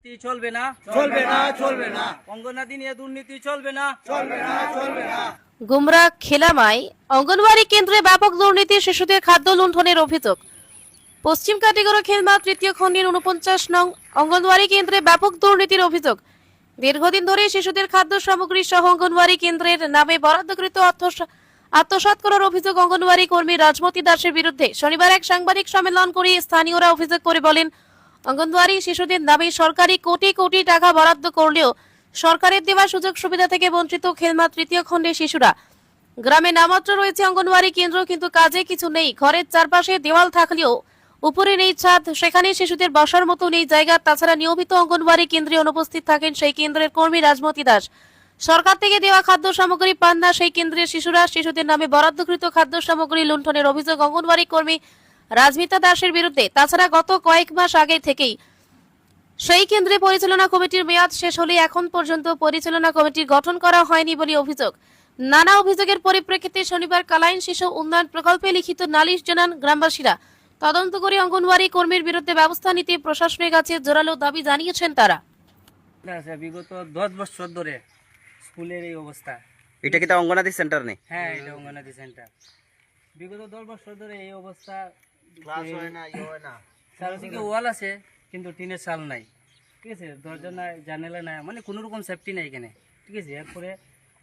চলবে না, চলবে না, চলবে না, অঙ্গনাদি নিয়ে দুর্নীতি চলবে না, চলবে না, চলবে না। গুমরা খেলামায় অঙ্গনওয়াড়ি কেন্দ্রে ব্যাপক দুর্নীতি, শিশুদের খাদ্য লুণ্ঠনের অভিযোগ। পশ্চিম কাটিগড়া খেলমা তৃতীয় খণ্ডের 49 নং অঙ্গনওয়াড়ি কেন্দ্রে ব্যাপক দুর্নীতির অভিযোগ। দীর্ঘদিন ধরে শিশুদের খাদ্য সামগ্রী সহ অঙ্গনওয়াড়ি কেন্দ্রের নামে বরাদ্দকৃত আত্মসাৎ করার অভিযোগ অঙ্গনওয়াড়ি কর্মী রাজমতি দাসের বিরুদ্ধে। শনিবার এক সাংবাদিক সম্মেলন করে স্থানীয়রা অভিযোগ করে বলেন, অঙ্গনওয়াড়ি শিশুদের নামে সরকারি কোটি কোটি টাকা বরাদ্দ করলেও সরকারের দেওয়া সুযোগ সুবিধা থেকে বঞ্চিত খেলমা তৃতীয় খণ্ডের শিশুরা। গ্রামে নামমাত্র রয়েছে অঙ্গনওয়াড়ি কেন্দ্র, কিন্তু কাজে কিছু নেই। ঘরের চারপাশে দেওয়াল থাকলেও উপরে নেই ছাদ, সেখানে শিশুদের বসার মতো নেই জায়গা। তাছাড়া নিয়মিত অঙ্গনওয়াড়ি কেন্দ্রে অনুপস্থিত থাকেন সেই কেন্দ্রের কর্মী রাজমতি দাস। সরকার থেকে দেওয়া খাদ্য সামগ্রী পান না সেই কেন্দ্রের শিশুরা। শিশুদের নামে বরাদ্দকৃত খাদ্য সামগ্রী লুণ্ঠনের অভিযোগ অঙ্গনওয়াড়ি কর্মী রাজমিতা দাসের বিরুদ্ধে। তাছাড়া গত কয়েক মাস আগে থেকেই সেই কেন্দ্রে পরিচালনা কমিটির মেয়াদ শেষ হলে এখন পর্যন্ত পরিচালনা কমিটির গঠন করা হয়নি বলে অভিযোগ। নানা অভিযোগের পরিপ্রেক্ষিতে শনিবার কালাইন শিশু উন্নয়ন প্রকল্পে লিখিত নালিশ জানান গ্রামবাসীরা। তদন্ত করে অঙ্গনওয়াড়ি কর্মীর বিরুদ্ধে ব্যবস্থা নিতে প্রশাসনের কাছে জোরালো দাবি জানিয়েছেন তারা। বিগত 10 বছর ধরে স্কুলের এই অবস্থা। এটা কি তা অঙ্গনাদি সেন্টার নেই? হ্যাঁ, এটা অঙ্গনাদি সেন্টার। বিগত 10 বছর ধরে এই অবস্থা। ক্লাস হয় না, ইয়ে হয় না। চারদিকে ওয়াল আছে কিন্তু টিনের চাল নাই, ঠিক আছে, দরজা নাই, জানালা নাই, মানে কোনো রকম সেফটি নাই এখানে, ঠিক আছে। এরপরে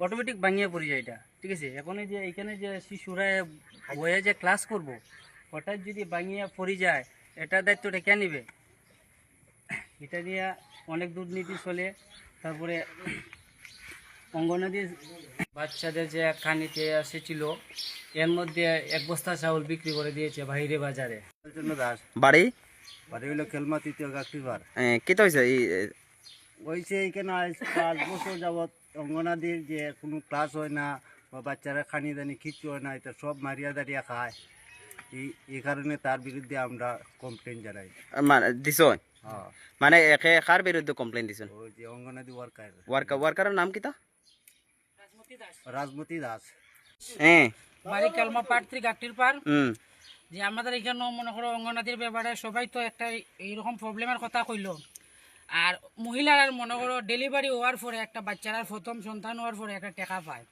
অটোমেটিক ভাঙিয়ে পড়ে যায় এটা, ঠিক আছে। এখন এই যে এখানে যে শিশুরা বয়ে যে ক্লাস করব, হঠাৎ যদি ভাঙিয়ে পড়ে যায়, এটার দায়িত্বটা কে নেবে? এটা নিয়ে অনেক দুর্নীতি চলে। তারপরে অঙ্গনাদি বাচ্চাদের যে খানিতে এসেছিল, এর মধ্যে 1 বস্তা চাউল বিক্রি করে দিয়েছে বাইরে বাজারে। দাস বাড়ি বাড়ি হইলো খেলমা তৃতীয় গাক্তিবার। কি তো হয়েছে? হয়েছে এইখানে আজ 5 বছর যাবৎ অঙ্গনাদির যে কোনো ক্লাস হয় না বা বাচ্চারা খানি দানি কিচ্ছু হয় না, এটা সব মারিয়া দাঁড়িয়ে খায়। এই কারণে তার বিরুদ্ধে আমরা কমপ্লেন জানাই। দিছ হ্যাঁ, মানে একে কার বিরুদ্ধে কমপ্লেন দিছেন? ওই যে অঙ্গনাদি ওয়ার্কারের নাম কি তা? রাজমতি দাস। হ্যাঁ, বাড়ি কালমা পাট 3 গাটির পার। হুম, যে আমাদের এখানে মনে করো অঙ্গনাদির ব্যাপারে সবাই তো একটা এইরকম প্রবলেমের কথা কইলো। আর মহিলার মনে করো ডেলিভারি হওয়ার পরে একটা বাচ্চার প্রথম সন্তান হওয়ার পরে একটা টাকা পায়,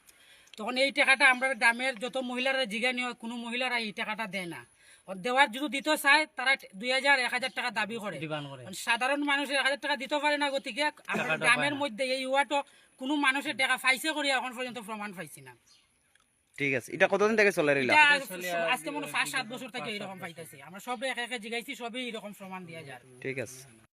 তখন এই টাকাটা আমরা গ্রামের যত মহিলারা জিজ্ঞানি হয়, কোনো মহিলারা এই টাকাটা দেয় না। দেওয়ার যদি দিতে চায় তারা 2000-1000 টাকা দাবি করে। সাধারণ মানুষের 1000 টাকা দিতে পারে না, গতিকে আমরা গ্রামের মধ্যে এই ওয়াটো কোনো মানুষের টাকা পাইছে করি এখন পর্যন্ত প্রমাণ পাইছি না। ঠিক আছে। এটা কতদিন থেকে চলে রইল? আজকে মনে 5-7 বছর থেকে এরকম পাইতেছি। আমরা সব একে একে জিগাইছি, সবই এরকম প্রমাণ দিয়া যায়। ঠিক আছে।